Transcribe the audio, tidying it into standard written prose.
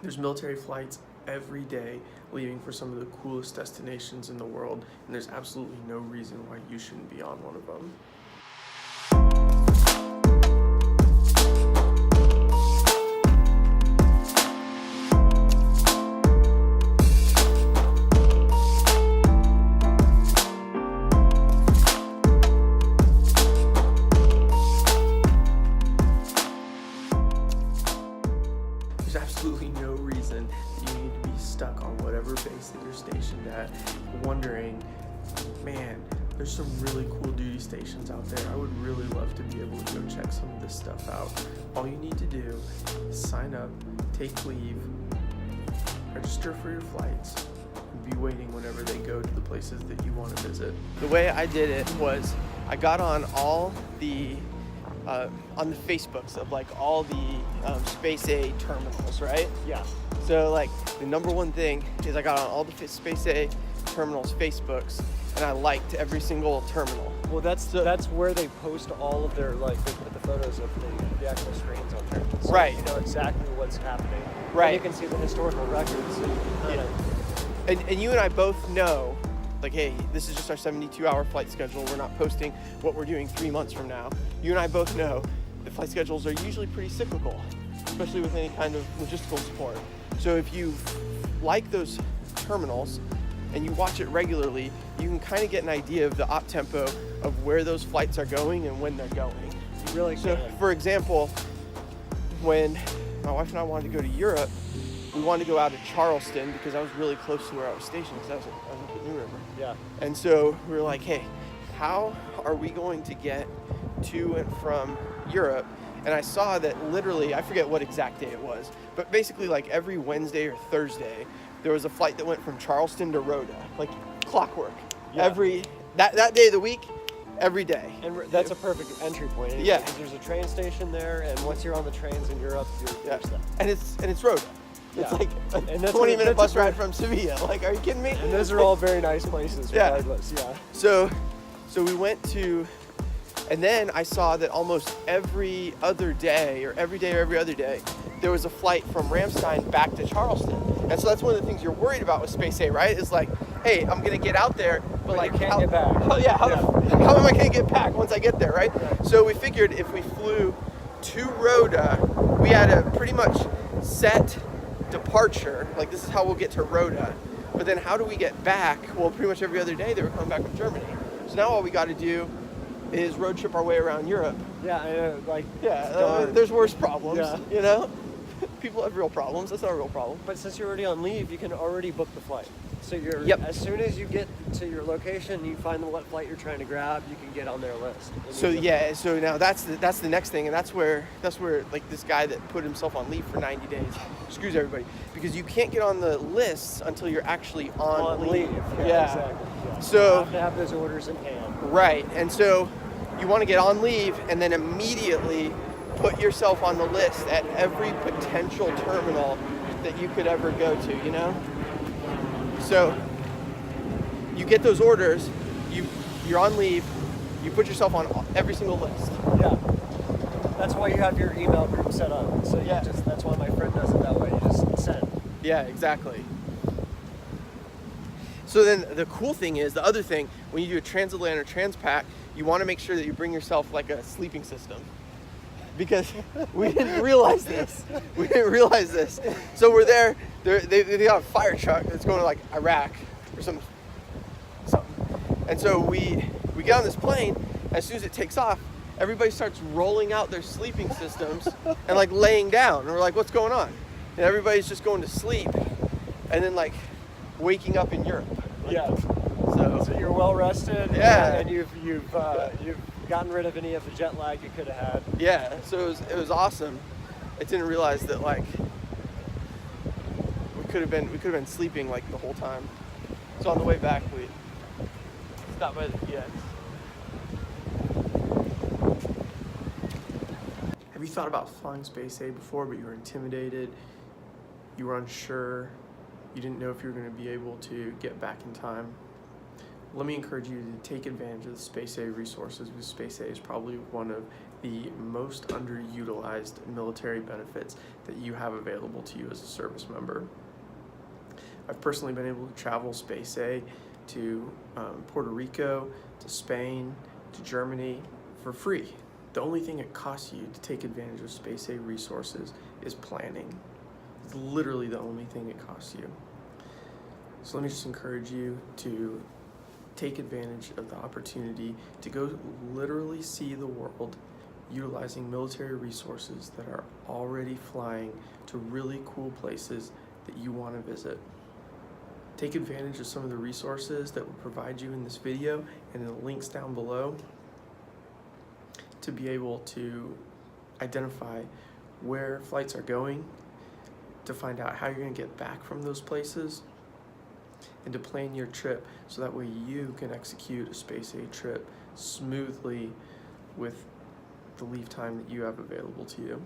There's military flights every day leaving for some of the coolest destinations in the world, and there's absolutely no reason why you shouldn't be on one of them. There's absolutely no reason that you need to be stuck on whatever base that you're stationed at, wondering, man, there's some really cool duty stations out there. I would really love to be able to go check some of this stuff out. All you need to do is sign up, take leave, register for your flights, and be waiting whenever they go to the places that you want to visit. The way I did it was I got on all the on the Facebooks of like all the Space A terminals, right? Yeah. So like the number one thing is I got on all the Space A terminals Facebooks, and I liked every single terminal. Well, that's where they post all of their, like, they put the photos of the actual screens on there. So Right. you know exactly what's happening. Right. And you can see the historical records. And you and I both know, like, hey, this is just our 72-hour flight schedule. We're not posting what we're doing 3 months from now. You and I both know the flight schedules are usually pretty cyclical, especially with any kind of logistical support. So if you like those terminals and you watch it regularly, you can kind of get an idea of the op tempo of where those flights are going and when they're going. You really So, can. for example, when my wife and I wanted to go to Europe, we wanted to go out of Charleston because I was really close to where I was stationed because I was up at New River. Yeah. And so we were like, hey, how are we going to get to and from Europe? And I saw that literally, I forget what exact day it was, but basically like every Wednesday or Thursday, there was a flight that went from Charleston to Rhoda, like clockwork. Yeah. That day of the week, every day. And that's a perfect entry point. Yeah. Because there's a train station there, and once you're on the trains in Europe, you're set. And it's Rhoda. It's Yeah. like a And that's 20-minute bus great- ride from Sevilla. Like, are you kidding me? And those are all very nice places, Yeah. regardless. Yeah. So we went to, and then I saw that almost every other day or every other day, there was a flight from Ramstein back to Charleston. And so that's one of the things you're worried about with Space A, right? It's like, hey, I'm gonna get out there, but like, you can't how, get back. how am I gonna get back once I get there, right? So we figured if we flew to Rhoda, we had a pretty much set departure, like this is how we'll get to Rhoda. But then how do we get back? Well, pretty much every other day they were coming back from Germany. So now all we got to do is road trip our way around Europe. Yeah, I know, like, There's worse problems, Yeah. you know? People have real problems. That's not a real problem. But since you're already on leave, you can already book the flight. So you're Yep. as soon as you get to your location, you find what flight you're trying to grab, you can get on their list. So yeah, so now that's the next thing, and that's where like this guy that put himself on leave for 90 days screws everybody, because you can't get on the lists until you're actually on leave. Yeah, exactly. Yeah. So you have to have those orders in hand. right, and so you want to get on leave and then immediately put yourself on the list at every potential terminal that you could ever go to, you know? So you get those orders, you're on leave, you put yourself on every single list. Yeah. That's why you have your email group set up. So Yeah. that's why my friend does it that way. You just send. Yeah, exactly. So then the cool thing is, the other thing, when you do a transatlantic or transpac, you want to make sure that you bring yourself like a sleeping system. Because we didn't realize this. So we're there, they got a fire truck that's going to like Iraq or something. And so we get on this plane, as soon as it takes off, everybody starts rolling out their sleeping systems and like laying down. And we're like, what's going on? And everybody's just going to sleep and then like waking up in Europe. Yeah. So you're well rested. Yeah. And you've gotten rid of any of the jet lag you could have had. Yeah. So it was awesome. I didn't realize that like we could have been sleeping like the whole time. So on the way back we stopped by the PX. Have you thought about flying Space A before, but you were intimidated, you were unsure, you didn't know if you were going to be able to get back in time? Let me encourage you to take advantage of the Space A resources, because Space A is probably one of the most underutilized military benefits that you have available to you as a service member. I've personally been able to travel Space A to Puerto Rico, to Spain, to Germany for free. The only thing it costs you to take advantage of Space A resources is planning. It's literally the only thing it costs you. So let me just encourage you to take advantage of the opportunity to go literally see the world utilizing military resources that are already flying to really cool places that you want to visit. Take advantage of some of the resources that will provide you in this video and in the links down below to be able to identify where flights are going, to find out how you're going to get back from those places, and to plan your trip so that way you can execute a Space A trip smoothly with the leave time that you have available to you.